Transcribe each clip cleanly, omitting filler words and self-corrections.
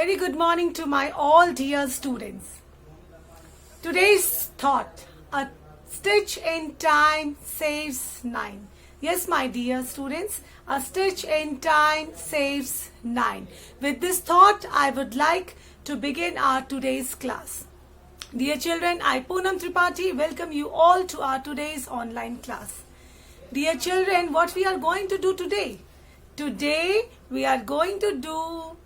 very good morning to my all dear students. Today's thought, a stitch in time saves 9. Yes, my dear students, a stitch in time saves 9. With this thought, I would like to begin our today's class. Dear children, I Poonam Tripathi welcome you all to our today's online class. Dear children, what we are going to do today? Today we are going to do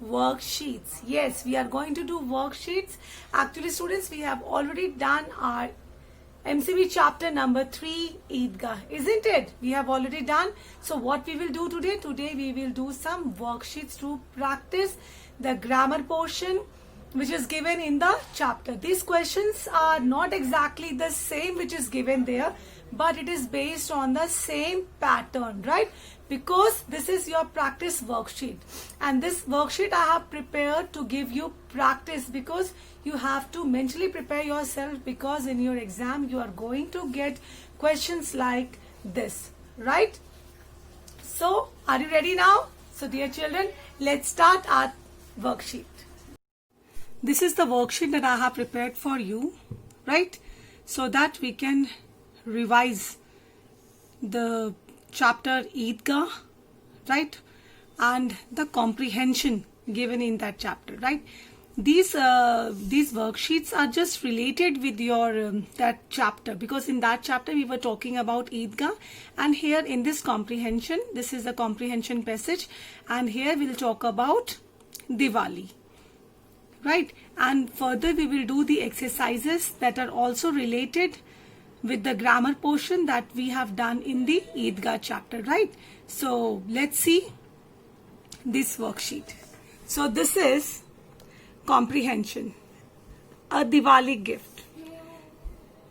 worksheets. Yes, we are going to do worksheets. Actually, students, we have already done our MCB chapter number 3, Eidgah, isn't it? We have already done. So what we will do today? Today we will do some worksheets to practice the grammar portion which is given in the chapter. These questions are not exactly the same which is given there, but it is based on the same pattern, right? Because this is your practice worksheet, and this worksheet I have prepared to give you practice, because you have to mentally prepare yourself, because in your exam you are going to get questions like this, right? So are you ready now? So dear children, let's start our worksheet. This is the worksheet that I have prepared for you, right? So that we can revise the chapter Eidgah, right? And the comprehension given in that chapter, right? These worksheets are just related with your that chapter, because in that chapter we were talking about Eidgah, and here in this comprehension, this is the comprehension passage, and here we'll talk about Diwali, right? And further we will do the exercises that are also related with the grammar portion that we have done in the Eidgah chapter, right? So let's see this worksheet. So this is comprehension, a Diwali gift.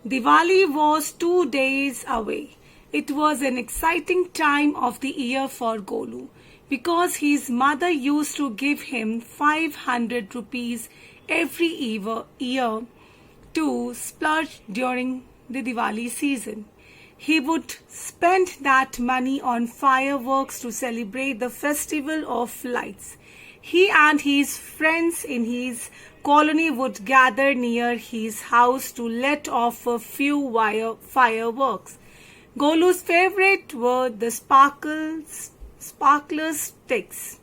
Diwali was 2 days away. It was an exciting time of the year for Golu, because his mother used to give him 500 rupees every year to splurge during the Diwali season. He would spend that money on fireworks to celebrate the festival of lights. He and his friends in his colony would gather near his house to let off a few fireworks. Golu's favorite were the sparkler sticks.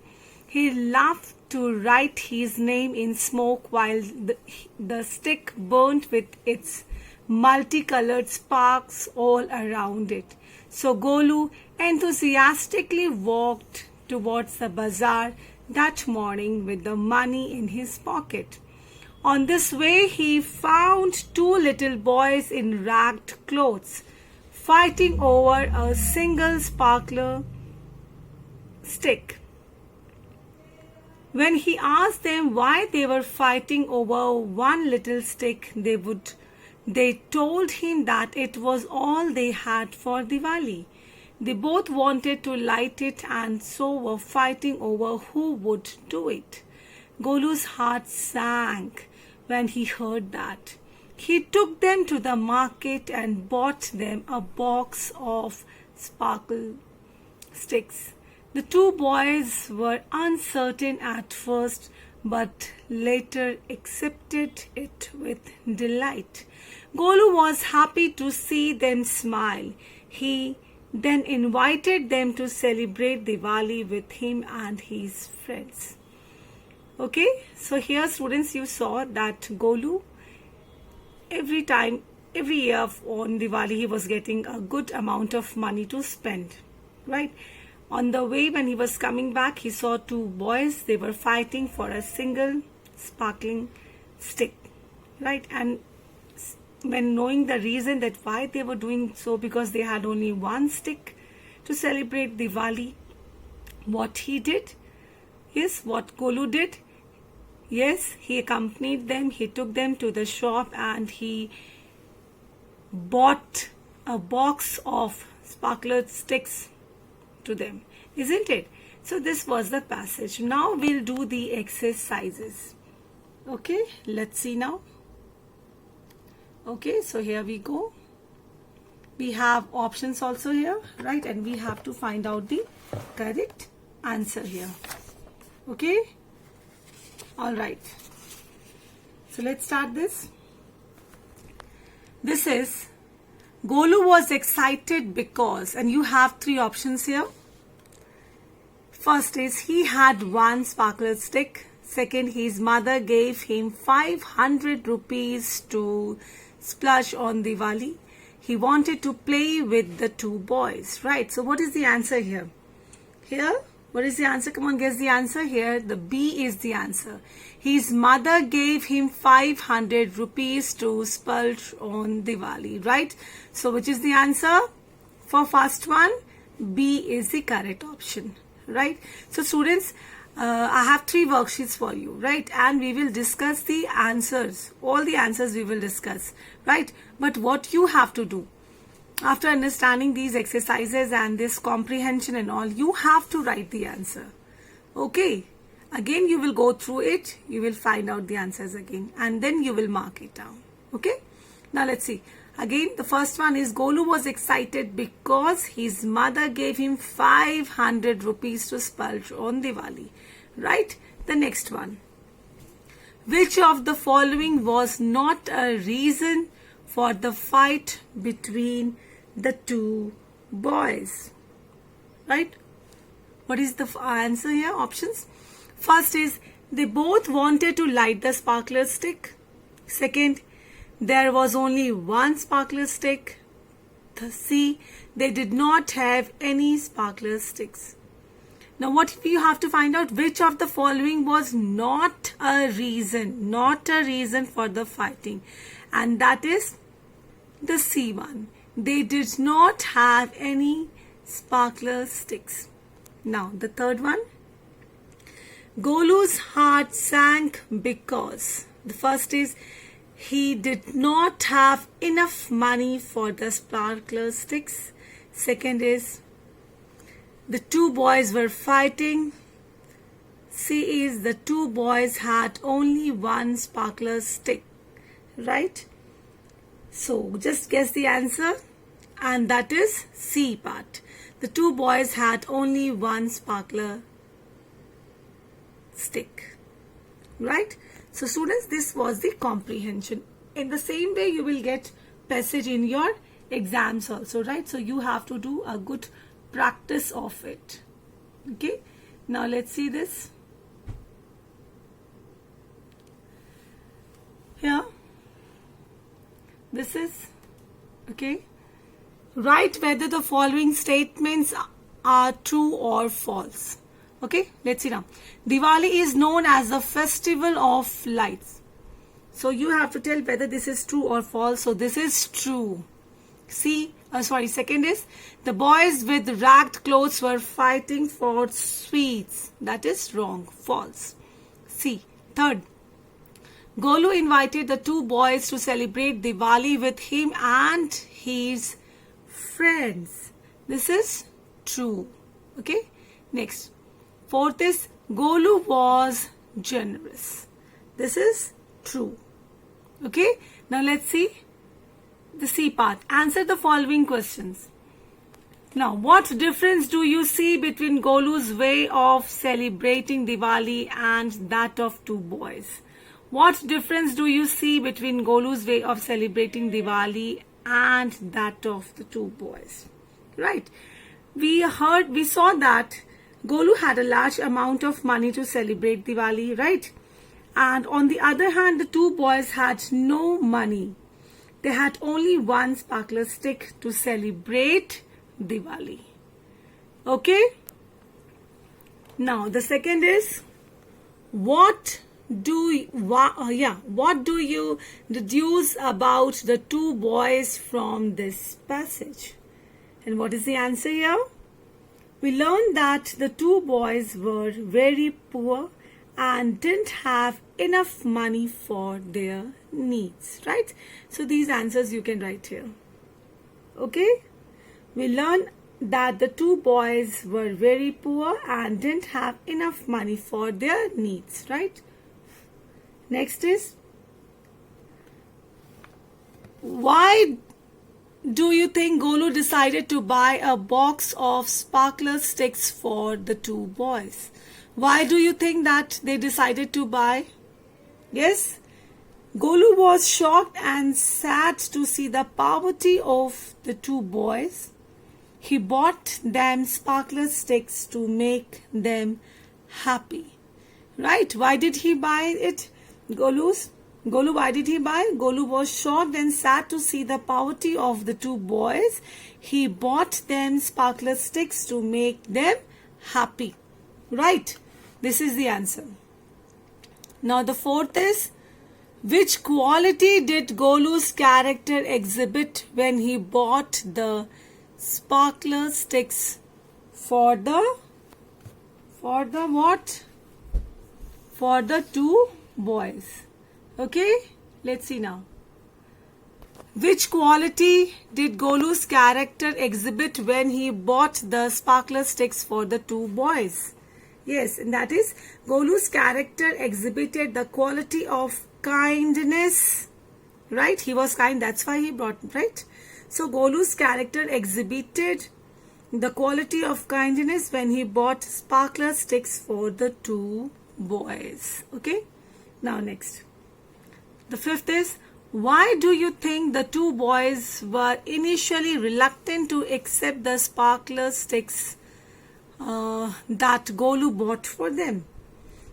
He loved to write his name in smoke while the stick burnt with its multicolored sparks all around it. So Golu enthusiastically walked towards the bazaar that morning with the money in his pocket. On this way, he found 2 little boys in ragged clothes fighting over a single sparkler stick. When he asked them why they were fighting over one little stick, they told him that it was all they had for Diwali. They both wanted to light it, and so were fighting over who would do it. Golu's heart sank when he heard that. He took them to the market and bought them a box of sparkle sticks. The 2 boys were uncertain at first, but later accepted it with delight. Golu was happy to see them smile. He then invited them to celebrate Diwali with him and his friends. Okay, so here students, you saw that Golu, every year on Diwali, he was getting a good amount of money to spend, right? On the way, when he was coming back, he saw 2 boys. They were fighting for a single sparkling stick, right? And when knowing the reason that why they were doing so, because they had only one stick to celebrate Diwali, what he did, yes, what Golu did, yes, he accompanied them. He took them to the shop and he bought a box of sparkler sticks to them, isn't it? So this was the passage. Now we'll do the exercises. Okay, let's see now. Okay, so here we go. We have options also here, right? And we have to find out the correct answer here. Okay, All right. So let's start this. This is Golu was excited because, and you have three options here. First is he had one sparkler stick. Second, his mother gave him 500 rupees to splurge on Diwali. He wanted to play with the two boys, right? So what is the answer here? Here, what is the answer? Come on, guess the answer here. The B is the answer. His mother gave him 500 rupees to splurge on Diwali, right? So which is the answer for first one? B is the correct option, right? So students, I have three worksheets for you, right? And we will discuss the answers. All the answers we will discuss, right? But what you have to do, after understanding these exercises and this comprehension and all, you have to write the answer. Okay? Again, you will go through it. You will find out the answers again. And then you will mark it down. Okay? Now let's see. Again, the first one is Golu was excited because his mother gave him 500 rupees to splurge on Diwali. Right? The next one. Which of the following was not a reason for the fight between the two boys? Right? What is the answer here? Options. First is they both wanted to light the sparkler stick. Second, there was only one sparkler stick. C, they did not have any sparkler sticks. Now what you have to find out, which of the following was not a reason for the fighting, and that is the C one. They did not have any sparkler sticks. Now the third one, Golu's heart sank because, the first is he did not have enough money for the sparkler sticks. Second is the two boys were fighting. C is the two boys had only one sparkler stick. Right? So just guess the answer, and that is C part. The two boys had only one sparkler stick. Right? So students, this was the comprehension. In the same way, you will get passage in your exams also, right? So you have to do a good practice of it. Okay? Now let's see this. Here. This is, okay. Write whether the following statements are true or false. Okay, let's see now. Diwali is known as the festival of lights. So you have to tell whether this is true or false. So this is true. Second is the boys with ragged clothes were fighting for sweets. That is wrong. False. C. Third, Golu invited the two boys to celebrate Diwali with him and his friends. This is true. Okay. Next. Fourth is Golu was generous. This is true. Okay. Now let's see the C part. Answer the following questions. Now, what difference do you see between Golu's way of celebrating Diwali and that of two boys? What difference do you see between Golu's way of celebrating Diwali and that of the two boys? Right. We saw that Golu had a large amount of money to celebrate Diwali, right? And on the other hand, the two boys had no money. They had only one sparkler stick to celebrate Diwali. Okay? Now, the second is, what do you deduce about the two boys from this passage? And what is the answer here? We learned that the two boys were very poor and didn't have enough money for their needs, right? So these answers you can write here. Okay? We learned that the two boys were very poor and didn't have enough money for their needs, right? Next is, why do you think Golu decided to buy a box of sparkler sticks for the two boys? Why do you think that they decided to buy? Yes, Golu was shocked and sad to see the poverty of the two boys. He bought them sparkler sticks to make them happy. Right? Why did he buy it? Golu, why did he buy? Golu was shocked and sad to see the poverty of the two boys. He bought them sparkler sticks to make them happy. Right? This is the answer. Now the fourth is, which quality did Golu's character exhibit when he bought the sparkler sticks for the what? For the two boys. Okay, let's see now. Which quality did Golu's character exhibit when he bought the sparkler sticks for the two boys? Yes, and that is, Golu's character exhibited the quality of kindness. Right? He was kind, that's why he bought, right? So Golu's character exhibited the quality of kindness when he bought sparkler sticks for the two boys. Okay? Now next. The fifth is, why do you think the two boys were initially reluctant to accept the sparkler sticks that Golu bought for them?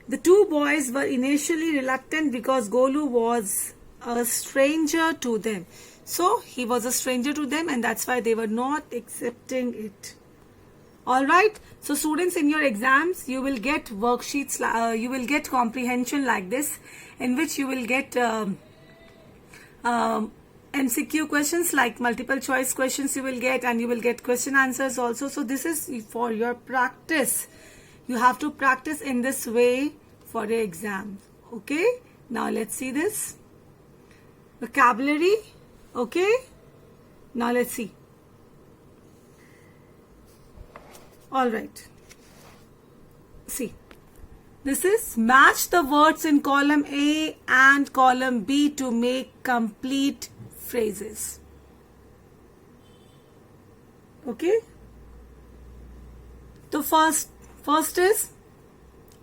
The two boys were initially reluctant because Golu was a stranger to them. So he was a stranger to them, and that's why they were not accepting it. Alright, so students, in your exams you will get worksheets, you will get comprehension like this, in which you will get MCQ questions like multiple choice questions you will get, and you will get question answers also. So this is for your practice. You have to practice in this way for your exam. Okay, now let's see this. Vocabulary. Okay, now let's see. Alright, see, this is match the words in column A and column B to make complete phrases. Okay, so first is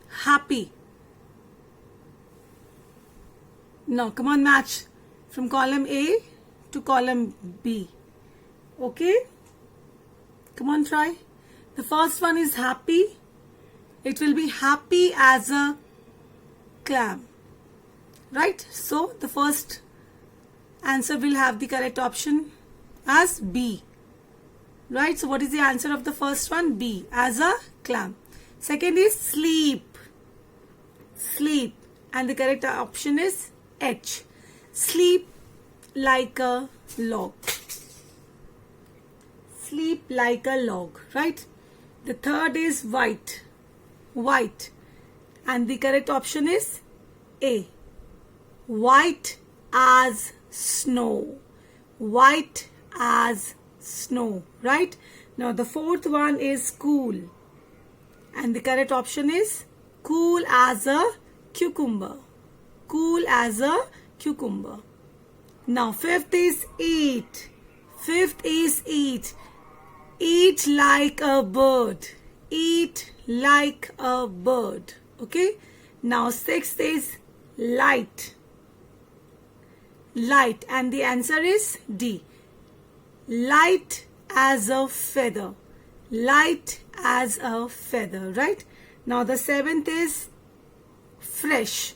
happy. Now come on, match from column A to column B. Okay, come on, try. The first one is happy. It will be happy as a clam. Right? So the first answer will have the correct option as B. Right? So what is the answer of the first one? B, as a clam. Second is sleep. Sleep. And the correct option is H. Sleep like a log. Sleep like a log. Right? The third is white. White. And the correct option is A. White as snow. White as snow. Right? Now the fourth one is cool. And the correct option is cool as a cucumber. Cool as a cucumber. Now fifth is eat. Fifth is eat. Eat like a bird. Eat like a bird. Okay. Now sixth is light. Light. And the answer is D. Light as a feather. Light as a feather. Right. Now the seventh is fresh.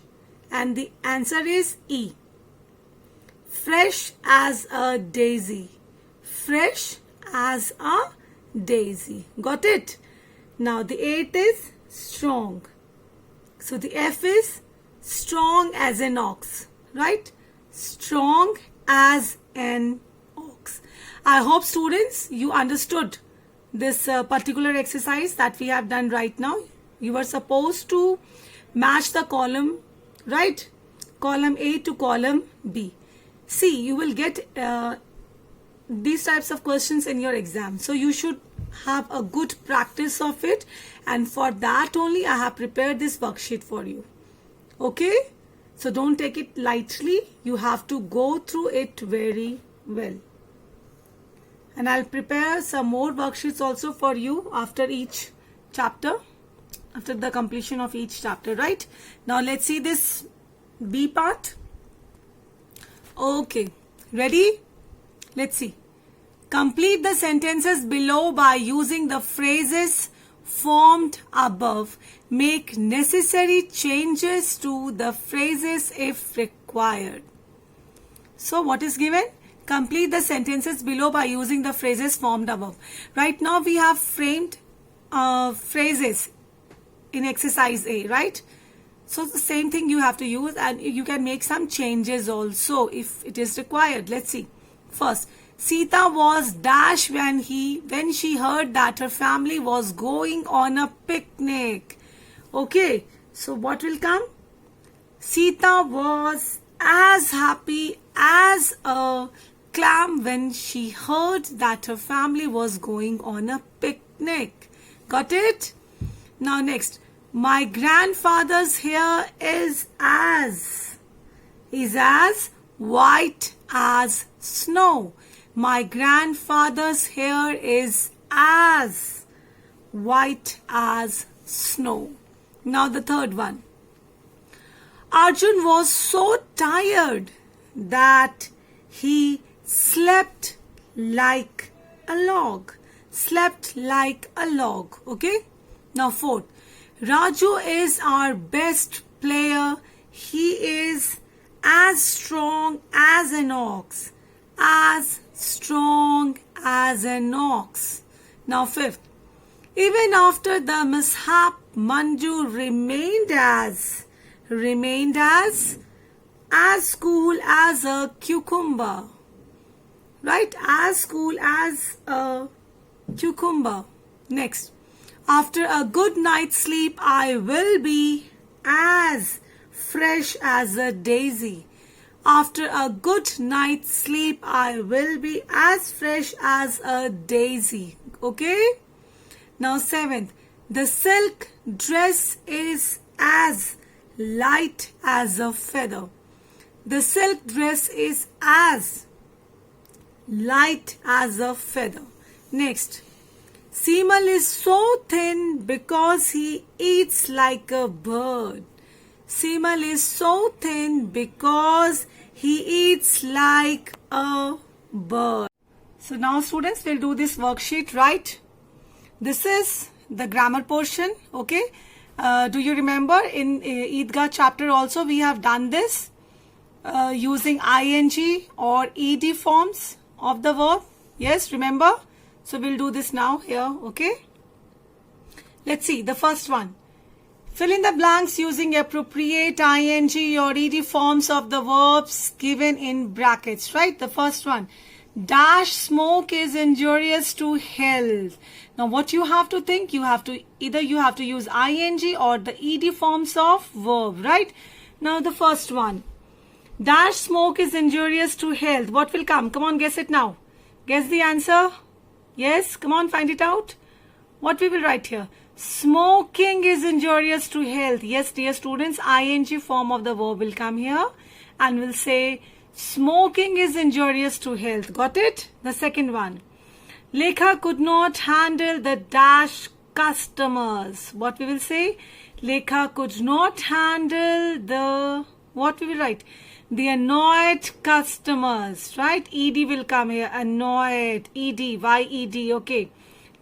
And the answer is E. Fresh as a daisy. Fresh as a daisy. Got it? Now the eighth is strong. So the F is strong as an ox. Right? Strong as an ox. I hope students you understood this particular exercise that we have done right now. You are supposed to match the column, right? Column A to column B. See, you will get these types of questions in your exam. So you should have a good practice of it, and for that only I have prepared this worksheet for you. Okay? So don't take it lightly. You have to go through it very well. And I'll prepare some more worksheets also for you after each chapter. after the completion of each chapter, right? Now let's see this B part. Okay, ready? Let's see. Complete the sentences below by using the phrases formed above. Make necessary changes to the phrases if required. So what is given? Complete the sentences below by using the phrases formed above. Right now we have framed phrases in exercise A, right? So the same thing you have to use, and you can make some changes also if it is required. Let's see. First, Sita was dash when she heard that her family was going on a picnic. Okay, so what will come? Sita was as happy as a clam when she heard that her family was going on a picnic. Got it? Now next, my grandfather's hair is as white as snow. My grandfather's hair is as white as snow. Now the third one. Arjun was so tired that he slept like a log. Slept like a log. Okay? Now fourth. Raju is our best player. He is as strong as an ox. As strong as an ox. Now fifth. Even after the mishap, Manju remained as cool as a cucumber. Right? As cool as a cucumber. Next. After a good night's sleep, I will be as fresh as a daisy. After a good night's sleep, I will be as fresh as a daisy. Okay? Now seventh. The silk dress is as light as a feather. The silk dress is as light as a feather. Next. Seamal is so thin because he eats like a bird. Seamal is so thin because he eats like a bird. So now students will do this worksheet, right? This is the grammar portion, okay? Do you remember in Eidgah chapter also we have done this using ing or ed forms of the verb? Yes, remember? So we'll do this now here, okay? Let's see the first one. Fill in the blanks using appropriate ing or ed forms of the verbs given in brackets, right? The first one. Dash smoke is injurious to health. Now what you have to think, you have to use ing or the ed forms of verb, right? Now the first one. Dash smoke is injurious to health. What will come? Come on, guess it now. Guess the answer. Yes, come on, find it out. What we will write here? Smoking is injurious to health. Yes, dear students, ing form of the verb will come here and will say smoking is injurious to health. Got it? The second one. Lekha could not handle the dash customers. What we will say? Lekha could not handle the, what we will write? The annoyed customers, right? Ed will come here. Annoyed. Ed. Y-E-D. Okay.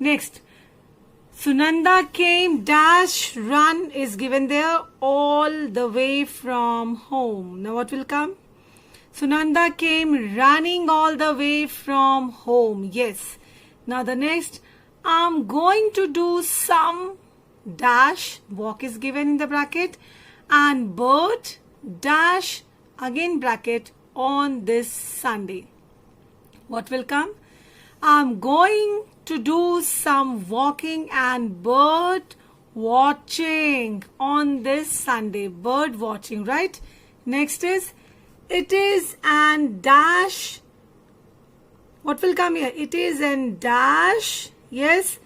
Next. Sunanda came dash run is given there all the way from home. Now what will come? Sunanda came running all the way from home. Yes. Now the next. I'm going to do some dash. Walk is given in the bracket. And bird dash again bracket on this Sunday. What will come? I'm going to do some walking and bird watching on this Sunday. Bird watching, right? Next is it is and dash. What will come here? It is and dash. Yes.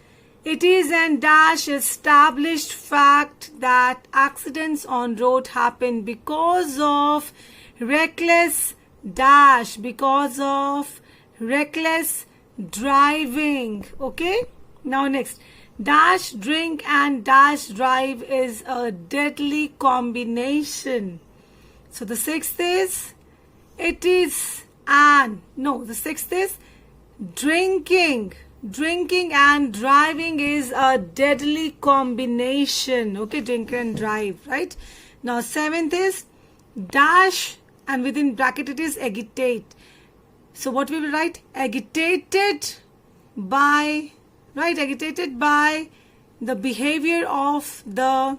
It is and dash established fact that accidents on road happen because of reckless dash, because of reckless driving. Okay. Now next. Dash drink and dash drive is a deadly combination. So the sixth is, it is an, no, the sixth is drinking. Drinking and driving is a deadly combination. Okay, drink and drive, right? Now seventh is dash, and within bracket it is agitate. So what we will write? Agitated by, right? Agitated by the behavior of the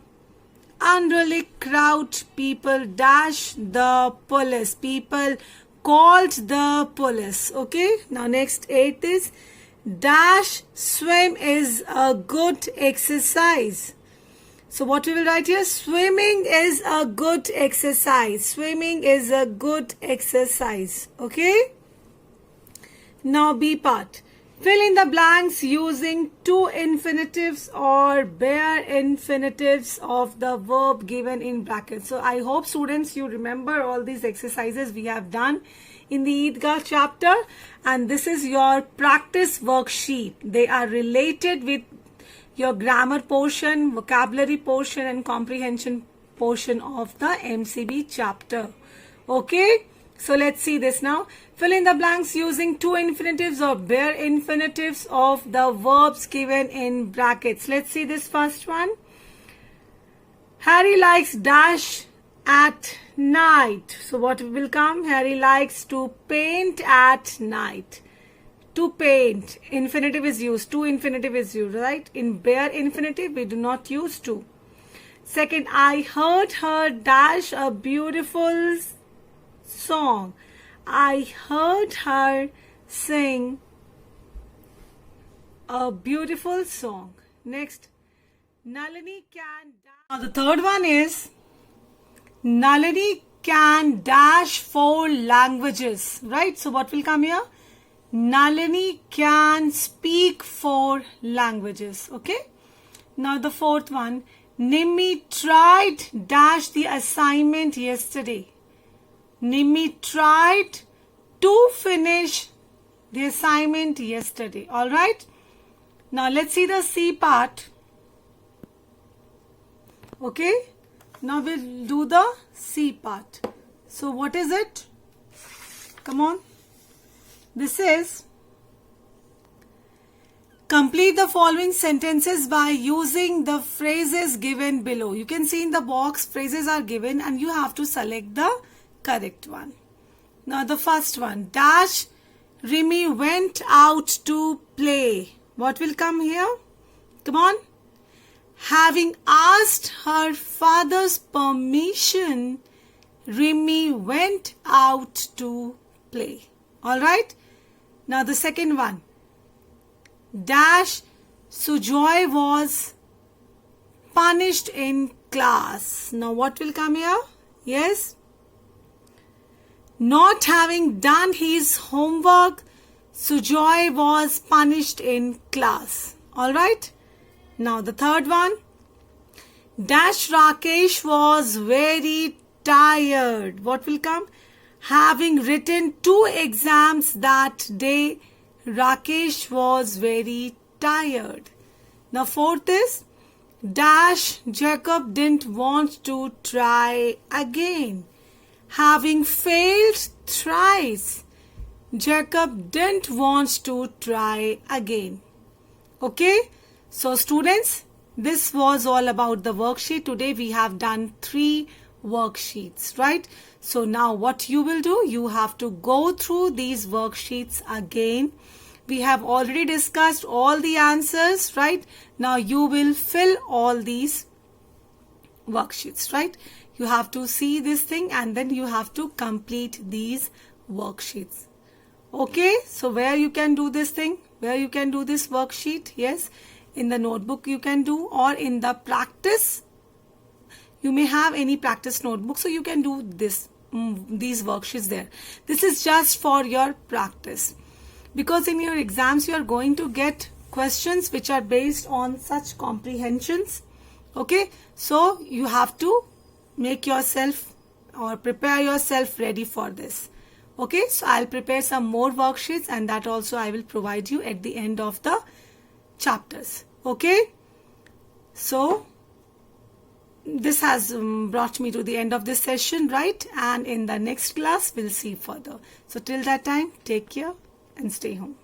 unruly crowd. People dash the police. People called the police. Okay. Now next, eighth is dash swim is a good exercise. So what we will write here? Swimming is a good exercise. Swimming is a good exercise. Okay. Now B part. Fill in the blanks using two infinitives or bare infinitives of the verb given in brackets. So I hope students you remember all these exercises we have done in the Eidgah chapter, and this is your practice worksheet. They are related with your grammar portion, vocabulary portion and comprehension portion of the MCB chapter. Okay. So let's see this now. Fill in the blanks using two infinitives or bare infinitives of the verbs given in brackets. Let's see this first one. Harry likes dash at night. So what will come? Harry likes to paint at night. To paint. Infinitive is used. To infinitive is used, right? In bare infinitive, we do not use to. Second, I heard her dash a beautiful song. I heard her sing a beautiful song. Next, Nalini can dash. Now the third one is Nalini can dash 4 languages, right? So what will come here? Nalini can speak 4 languages. Okay. Now the fourth one, Nimmi tried dash the assignment yesterday. Nimmi tried to finish the assignment yesterday. All right. Now let's see the C part. Okay. Now we'll do the C part. So what is it? Come on. This is complete the following sentences by using the phrases given below. You can see in the box phrases are given and you have to select the correct one. Now the first one, dash Rimi went out to play. What will come here? Come on. Having asked her father's permission, Rimi went out to play. All right. Now the second one, dash Sujoy was punished in class. Now what will come here? Yes. Not having done his homework, Sujoy was punished in class. All right. Now the third one, dash Rakesh was very tired. What will come? Having written 2 exams that day, Rakesh was very tired. Now fourth is, dash Jacob didn't want to try again. Having failed thrice, Jacob didn't want to try again. Okay. So students, this was all about the worksheet. Today we have done 3 worksheets, right? So now what you will do, you have to go through these worksheets again. We have already discussed all the answers, right? Now you will fill all these worksheets, right? You have to see this thing and then you have to complete these worksheets. Okay, so where you can do this thing, where you can do this worksheet, yes, in the notebook you can do, or in the practice, you may have any practice notebook, so you can do this, these worksheets there. This is just for your practice, because in your exams you are going to get questions which are based on such comprehensions. Okay, so you have to make yourself or prepare yourself ready for this. Okay, so I'll prepare some more worksheets and that also I will provide you at the end of the chapters. Okay, so this has brought me to the end of this session, right? And in the next class we'll see further. So till that time, take care and stay home.